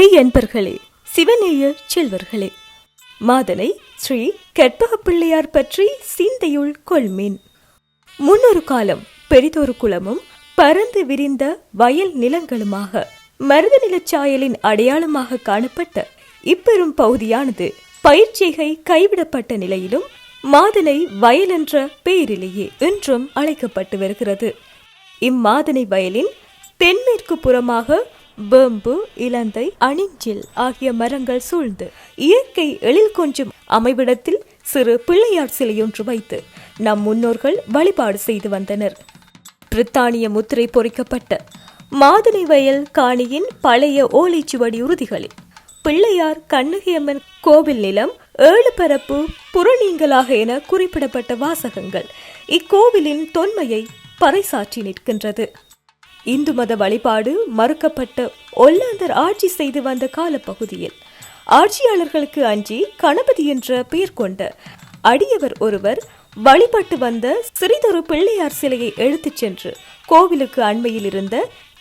மெய் என்பர்களே, சிவநேய செல்வர்களே, மாதனை ஸ்ரீ கற்பக பிள்ளையார் பற்றி சிந்தையுள் கொள்மீன். முன்னொரு காலம் பெரிதொரு குளமும் பரந்து விரிந்த வயல் நிலங்களுமாக மருத நிலச்சாயலின் அடையாளமாக காணப்பட்ட இப்பெரும் பகுதியானது பயிர்ச்செய்கை கைவிடப்பட்ட நிலையிலும் மாதனை வயல் என்ற பெயரிலேயே இன்றும் அழைக்கப்பட்டு வருகிறது. இம்மாதனை வயலின் தென்மேற்கு புறமாக வேம்பு, இலந்தை, அணிஞ்சில் ஆகிய மரங்கள் சூழ்ந்து இயற்கை எழில் கொஞ்சும் அமைவிடத்தில் சிறு பிள்ளையார் சிலையொன்று வைத்து நம் முன்னோர்கள் வழிபாடு செய்து வந்தனர். பிரித்தானிய முத்திரை பொறிக்கப்பட்ட மாதனை வயல் காணியின் பழைய ஓலைச்சுவடி உறுதிகளில் பிள்ளையார் கண்ணகியம்மன் கோவில் நிலம் 7 பரப்பு புறநீங்கலாக என குறிப்பிடப்பட்ட வாசகங்கள் இக்கோவிலின் தொன்மையை பறைசாற்றி நிற்கின்றது. இந்து மத வழிபாடு மறுக்கப்பட்ட ஒல்லாந்தர் ஆட்சி செய்து வந்த காலப்பகுதியில் ஆட்சியாளர்களுக்கு அஞ்சி கணபதி என்ற பெயர் கொண்ட அடியவர் ஒருவர் வழிபட்டு வந்த சிறிதொரு பிள்ளையார் சிலையை எடுத்துச் சென்று கோவிலுக்கு அண்மையில் இருந்த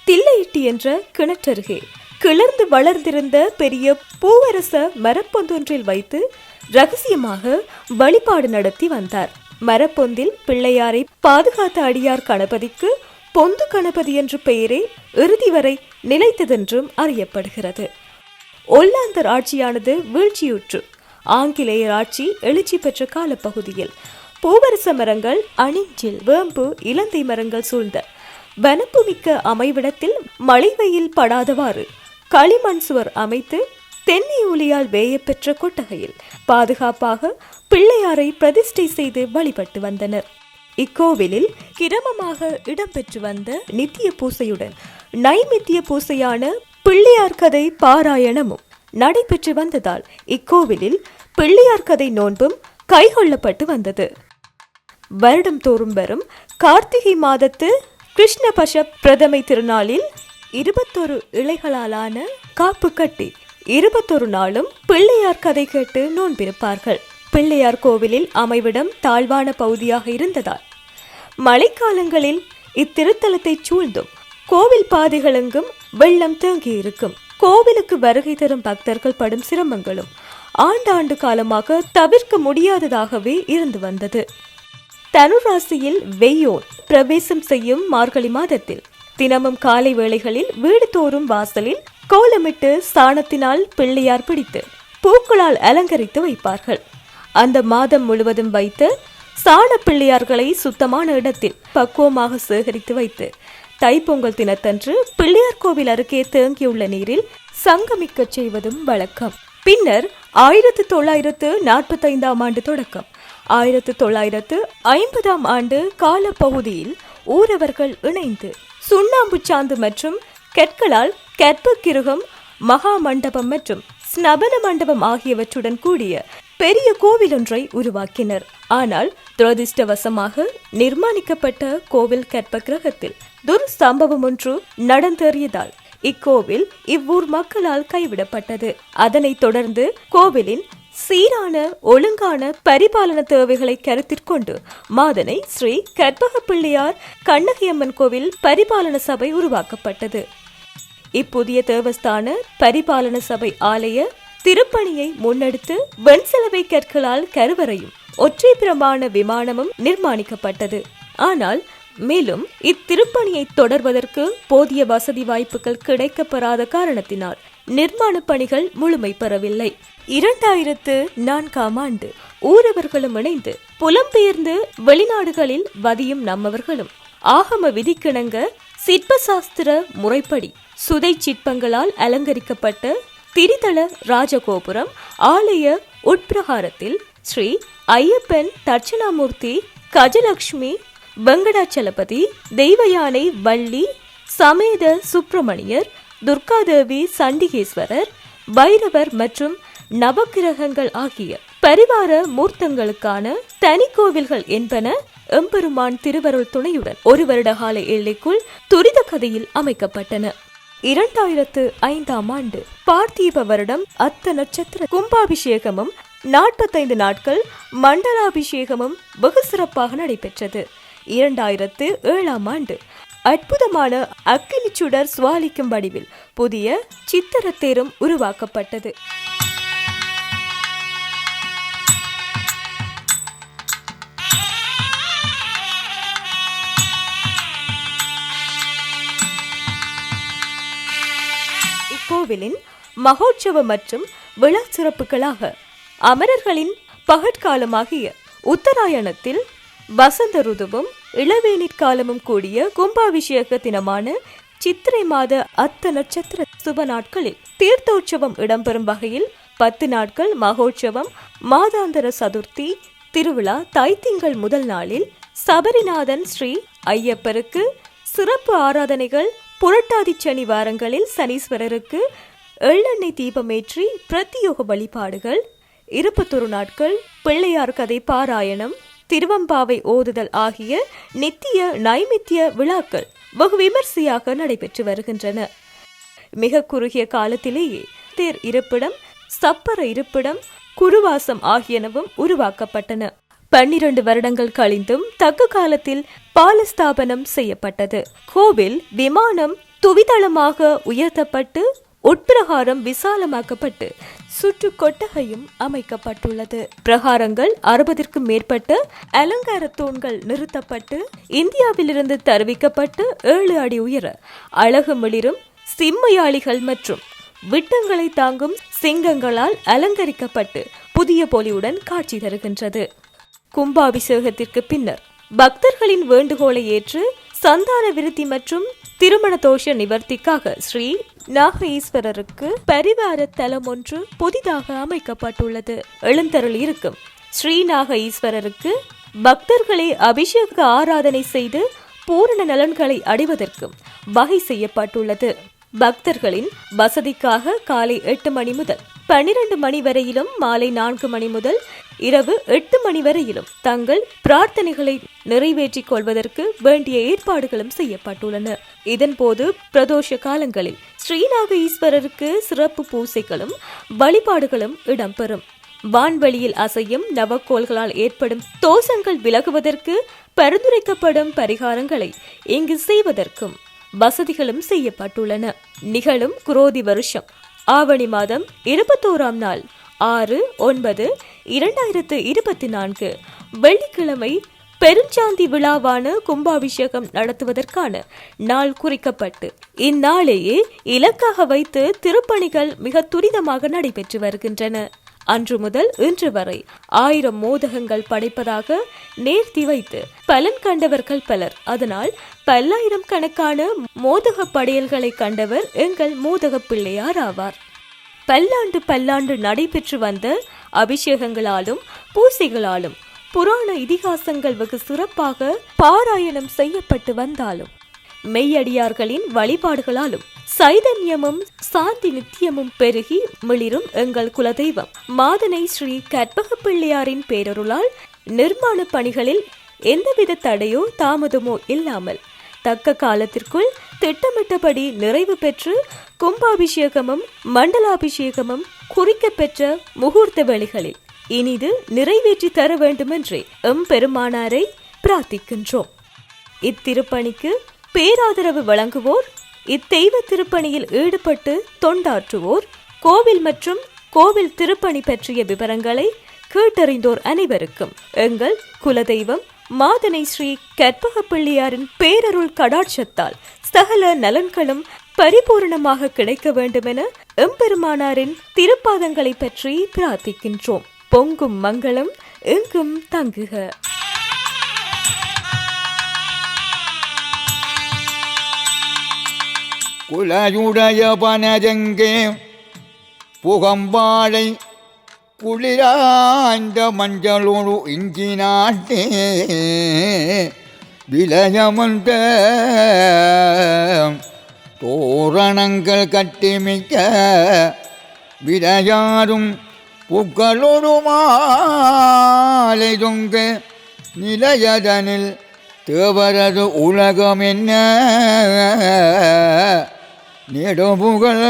தில்லையிட்டி என்ற கிணற்றருகே கிளர்ந்து வளர்ந்திருந்த பெரிய பூவரச மரப்பொந்தொன்றில் வைத்து ரகசியமாக வழிபாடு நடத்தி வந்தார். மரப்பொந்தில் பிள்ளையாரை பாதுகாத்த அடியார் கணபதிக்கு பொந்து கணபதி என்ற பெயரே இறுதி வரை நிலைத்ததென்றும் அறியப்படுகிறது. ஒல்லாந்தர் ஆட்சியானது வீழ்ச்சியுற்று ஆங்கிலேயர் ஆட்சி எழுச்சி பெற்ற காலப்பகுதியில் பூவரச மரங்கள், அணிஞ்சில், வேம்பு, இலந்தை மரங்கள் சூழ்ந்த வனப்பு மிக்க அமைவிடத்தில் மழை வெயில் படாதவாறு களிமண் சுவர் அமைத்து தென்னை ஒலியால் வேயப்பெற்ற கொட்டகையில் பாதுகாப்பாக பிள்ளையாரை பிரதிஷ்டை செய்து வழிபட்டு வந்தனர். இக்கோவிலில் கிரமமாக இடம்பெற்று வந்த நித்திய பூசையுடன் நைமித்திய பூசையான பிள்ளையார் கதை பாராயணமும் நடைபெற்று வந்ததால் இக்கோவிலில் பிள்ளையார் கதை நோன்பும் கைகொள்ளப்பட்டு வந்தது. வருடம் தோறும் வரும் கார்த்திகை மாதத்து கிருஷ்ணபட்ச பிரதமை திருநாளில் 21 இலைகளாலான காப்பு கட்டி 21 நாளும் பிள்ளையார் கதை கேட்டு நோன்பிருப்பார்கள். பிள்ளையார் கோவிலில் அமைவிடம் தாழ்வான பகுதியாக இருந்ததால் மழைக்காலங்களில் இத்திருத்தலத்தை சூழ்ந்தும் கோவில் பாதைகளெங்கும் வெள்ளம் தேங்கியிருக்கும். கோவிலுக்கு வருகை தரும் பக்தர்கள் படும் சிரமங்களும் ஆண்டாண்டு காலமாக தவிர்க்க முடியாததாகவே இருந்து வந்தது. தனுராசியில் வெய்யோன் பிரவேசம் செய்யும் மார்கழி மாதத்தில் தினமும் காலை வேளைகளில் வீடு தோறும் வாசலில் கோலமிட்டு சாணத்தினால் பிள்ளையார் பிடித்து பூக்களால் அலங்கரித்து வைப்பார்கள். அந்த மாதம் முழுவதும் வைத்து சாண பிள்ளையார்களை சுத்தமான இடத்தில் பக்குவமாக சேகரித்து வைத்து தைப்பொங்கல் தினத்தன்று பிள்ளையார் கோவில் அருகே தேங்கியுள்ள நீரில் சங்கமிக்க செய்வதும் வழக்கம். பின்னர் 1945 ஆண்டு தொடக்கம் 1950 ஆண்டு காலப்பகுதியில் ஊரவர்கள் இணைந்து சுண்ணாம்பு சாந்து மற்றும் கற்களால் கற்பகிருகம், மகா மண்டபம் மற்றும் ஸ்நபன மண்டபம் ஆகியவற்றுடன் கூடிய பெரிய கோவில் ஒன்றை உருவாக்கினர். ஆனால் துரதிர்ஷ்டவசமாக நிர்மாணிக்கப்பட்ட கோவில் கற்ப கிரகத்தில் துர்சம்பவம் ஒன்று நடந்தேறியதால் இக்கோவில் இவ்வூர் மக்களால் கைவிடப்பட்டது. அதனைத் தொடர்ந்து கோவிலின் சீரான ஒழுங்கான பரிபாலன தேவைகளை கருத்திற்கொண்டு மாதனை ஸ்ரீ கற்பக பிள்ளையார் கண்ணகியம்மன் கோவில் பரிபாலன சபை உருவாக்கப்பட்டது. இப்புதிய தேவஸ்தான பரிபாலன சபை ஆலய திருப்பணியை முன்னெடுத்து வெண்சலவை கற்களால் கருவறையும் ஒற்றை பிரமாண விமானமும் நிர்மாணிக்கப்பட்டது. ஆனால் மேலும் இத்திருப்பணியை தொடர்வதற்கு போதிய வசதி வாய்ப்புகள் கிடைக்கப்பெறாத காரணத்தினால் நிர்மாண பணிகள் முழுமை பெறவில்லை. 2004 ஆண்டு ஊரவர்களும் இணைந்து புலம்பெயர்ந்து வெளிநாடுகளில் வதியும் நம்மவர்களும் ஆகம விதிக்கிணங்க சிற்பசாஸ்திர முறைப்படி சுதை சிற்பங்களால் அலங்கரிக்கப்பட்ட திரிதள ராஜகோபுரம் ஆலய உட்பிரகாரத்தில் ஸ்ரீ ஐயப்பன், தட்சிணாமூர்த்தி, கஜலட்சுமி, வெங்கடாச்சலபதி, தெய்வயானை, வள்ளி சமேத சுப்பிரமணியர், துர்காதேவி, சண்டிகேஸ்வரர், பைரவர் மற்றும் நவக்கிரகங்கள் ஆகிய பரிவார மூர்த்தங்களுக்கான தனி கோவில்கள் என்பன எம்பெருமான் திருவருள் துணையுடன் 1 வருட கால எல்லைக்குள் துரித கதையில் அமைக்கப்பட்டன. 2005 ஆண்டு பார்த்திப வருடம் அத்த நட்சத்திர கும்பாபிஷேகமும் 45 நாட்கள் மண்டலாபிஷேகமும் வெகு சிறப்பாக நடைபெற்றது. 2007 ஆண்டு அற்புதமான அக்கினி சுடர் சுவாலிக்கும் வடிவில் புதிய சித்திரத்தேரும் உருவாக்கப்பட்டது. இக்கோவிலின் மகோற்சவம் மற்றும் விழா சிறப்புகளாக அமரர்களின் பகற்காலமாகிய உத்தராயணத்தில் வசந்த ருதுவும் இளவேநீர் காலமும் கூடிய கும்பாபிஷேக தினமான சித்திரை மாத அத்த நட்சத்திர சுப நாட்களில் தீர்த்தோற்சவம் இடம்பெறும் வகையில் 10 நாட்கள் மகோற்சவம், மாதாந்திர சதுர்த்தி திருவிழா தைத்திங்கள் முதல் நாளில் சபரிநாதன் ஸ்ரீ ஐயப்பருக்கு சிறப்பு ஆராதனைகள், புரட்டாதி சனி வாரங்களில் சனீஸ்வரருக்கு எள்ளெண்ணெய் தீபமேற்றி பிரத்தியோக வழிபாடுகள், 21 நாட்கள் பிள்ளையார் கதை பாராயணம், திருவம்பாவை ஓதுதல் ஆகிய நித்திய நைமித்திய விழாக்கள் வெகு விமர்சையாக நடைபெற்று வருகின்றன. மிக குறுகிய காலத்திலேயே தேர் இருப்பிடம், சப்பர இருப்பிடம், குருவாசம் ஆகியனவும் உருவாக்கப்பட்டன. 12 வருடங்கள் கழிந்தும் தக்க காலத்தில் பாலஸ்தாபனம் செய்யப்பட்டது. கோவில் விமானம் துவிதளமாக உயர்த்தப்பட்டு உட்பிரகாரம் விசாலமாக்கப்பட்டு சுற்று கொட்டகையும் அமைக்கப்பட்டுள்ளது. பிரகாரங்கள் 60க்கும் மேற்பட்ட அலங்கார தூண்கள் நிறுத்தப்பட்டு இந்தியாவிலிருந்து தருவிக்கப்பட்டு 7 அடி உயர அழகு மிளிரும் சிம்மையாளிகள் மற்றும் விட்டங்களை தாங்கும் சிங்கங்களால் அலங்கரிக்கப்பட்டு புதிய பொலிவுடன் காட்சி தருகின்றது. கும்பாபிஷேகத்திற்கு பின்னர் பக்தர்களின் வேண்டுகோளை ஏற்று சந்தான விருத்தி மற்றும் திருமண தோஷ நிவர்த்திக்காக ஸ்ரீ நாக ஈஸ்வரருக்கு பரிவார தலம் ஒன்று புதிதாக அமைக்கப்பட்டுள்ளது. எழுந்தருள் இருக்கும் ஸ்ரீநாக ஈஸ்வரருக்கு பக்தர்களை அபிஷேக ஆராதனை செய்து பூரண நலன்களை அடைவதற்கும் வகை செய்யப்பட்டுள்ளது. பக்தர்களின் வசதிக்காக காலை 8 மணி முதல் 12 மணி வரையிலும், மாலை 4 மணி முதல் இரவு 8 மணி வரையிலும் தங்கள் பிரார்த்தனைகளை நிறைவேற்றிக் கொள்வதற்கு வேண்டிய ஏற்பாடுகளும் செய்யப்பட்டுள்ளன. இதன்போது பிரதோஷ காலங்களில் ஸ்ரீநாக ஈஸ்வரருக்கு சிறப்பு பூசைகளும் வழிபாடுகளும் இடம்பெறும். வான்வெளியில் அசையும் நவக்கோள்களால் ஏற்படும் தோஷங்கள் விலகுவதற்கு பரிந்துரைக்கப்படும் பரிகாரங்களை இங்கு செய்வதற்கும் வசதிகளும் செய்யப்பட்டுள்ளன. நிகழும் குரோதி வருஷம் ஆவணி மாதம் 21ஆம் நாள் 6/9/2024 வெள்ளிக்கிழமை பெருஞ்சாந்தி விழாவான கும்பாபிஷேகம் நடத்துவதற்கான நாள் குறிக்கப்பட்டு இந்நாளையே இலக்காக வைத்து திருப்பணிகள் மிக துரிதமாக நடைபெற்று வருகின்றன. அன்று முதல் இன்று வரை 1000 மோதகங்கள் படைப்பதாக நேர்த்தி வைத்து பலன் கண்டவர்கள் பலர். அதனால் பல்லாயிரம் கணக்கான மோதக படையல்களை கண்டவர் எங்கள் மோதக பிள்ளையார் ஆவார். பல்லாண்டு நடைபெற்று வந்த அபிஷேகங்களாலும் பூசைகளாலும் புராண இதிகாசங்கள் வெகு சிறப்பாக பாராயணம் செய்யப்பட்டு வந்தாலும் மெய்யடியார்களின் வழிபாடுகளாலும் சைதன்யமும் சாந்தி நித்தியமும் பெருகி மிளிரும் எங்கள் குலதெய்வம் மாதனை ஸ்ரீ கற்பக பிள்ளையாரின் பேரருளால் நிர்மாண பணிகளில் எந்தவித தடையோ தாமதமோ இல்லாமல் தக்க காலத்திற்குள் திட்டமிட்டபடி நிறைவு பெற்று கும்பாபிஷேகமும் மண்டலாபிஷேகமும் குறிக்க பெற்ற முகூர்த்த வேளைகளில் இனிது நிறைவேற்றி தர வேண்டுமென்றே எம்பெருமானாரை பிரார்த்திக்கின்றோம். இத்திருப்பணிக்கு பேராதரவு வழங்குவோர், இத்தெய்வ திருப்பணியில் ஈடுபட்டு தொண்டாற்றுவோர், கோவில் மற்றும் கோவில் திருப்பணி பற்றிய விவரங்களை கேட்டறிந்தோர் அனைவருக்கும் எங்கள் குலதெய்வம் மாதனை ஸ்ரீ கற்பக பிள்ளையாரின் பேரருள் கடாட்சத்தால் சகல நலன்களும் பரிபூர்ணமாக கிடைக்க வேண்டுமென எம்பெருமானாரின் திருப்பாதங்களை பற்றி பிரார்த்திக்கின்றோம். பொங்கும் மங்களம் எங்கும் தங்குக. குலயுடைய பனஜங்கே புகம்பாளை குளிராய்ந்த மஞ்சளோடு இஞ்சி நாட்டே விலயமந்த தோரணங்கள் கட்டிமிக்க விளையாடும் பூக்களோடு மாலை தொங்க நிலையதனில் தேவரது உலகம் என்ன நெடுபுகழ்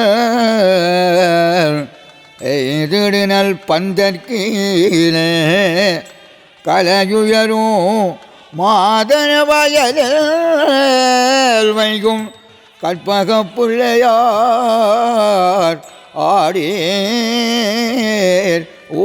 எதிரினல் பந்தற்கீழே கலையுயரும் மாதன வயலில் வைகும் கற்பக பிள்ளையார் ஆடேர் ஓ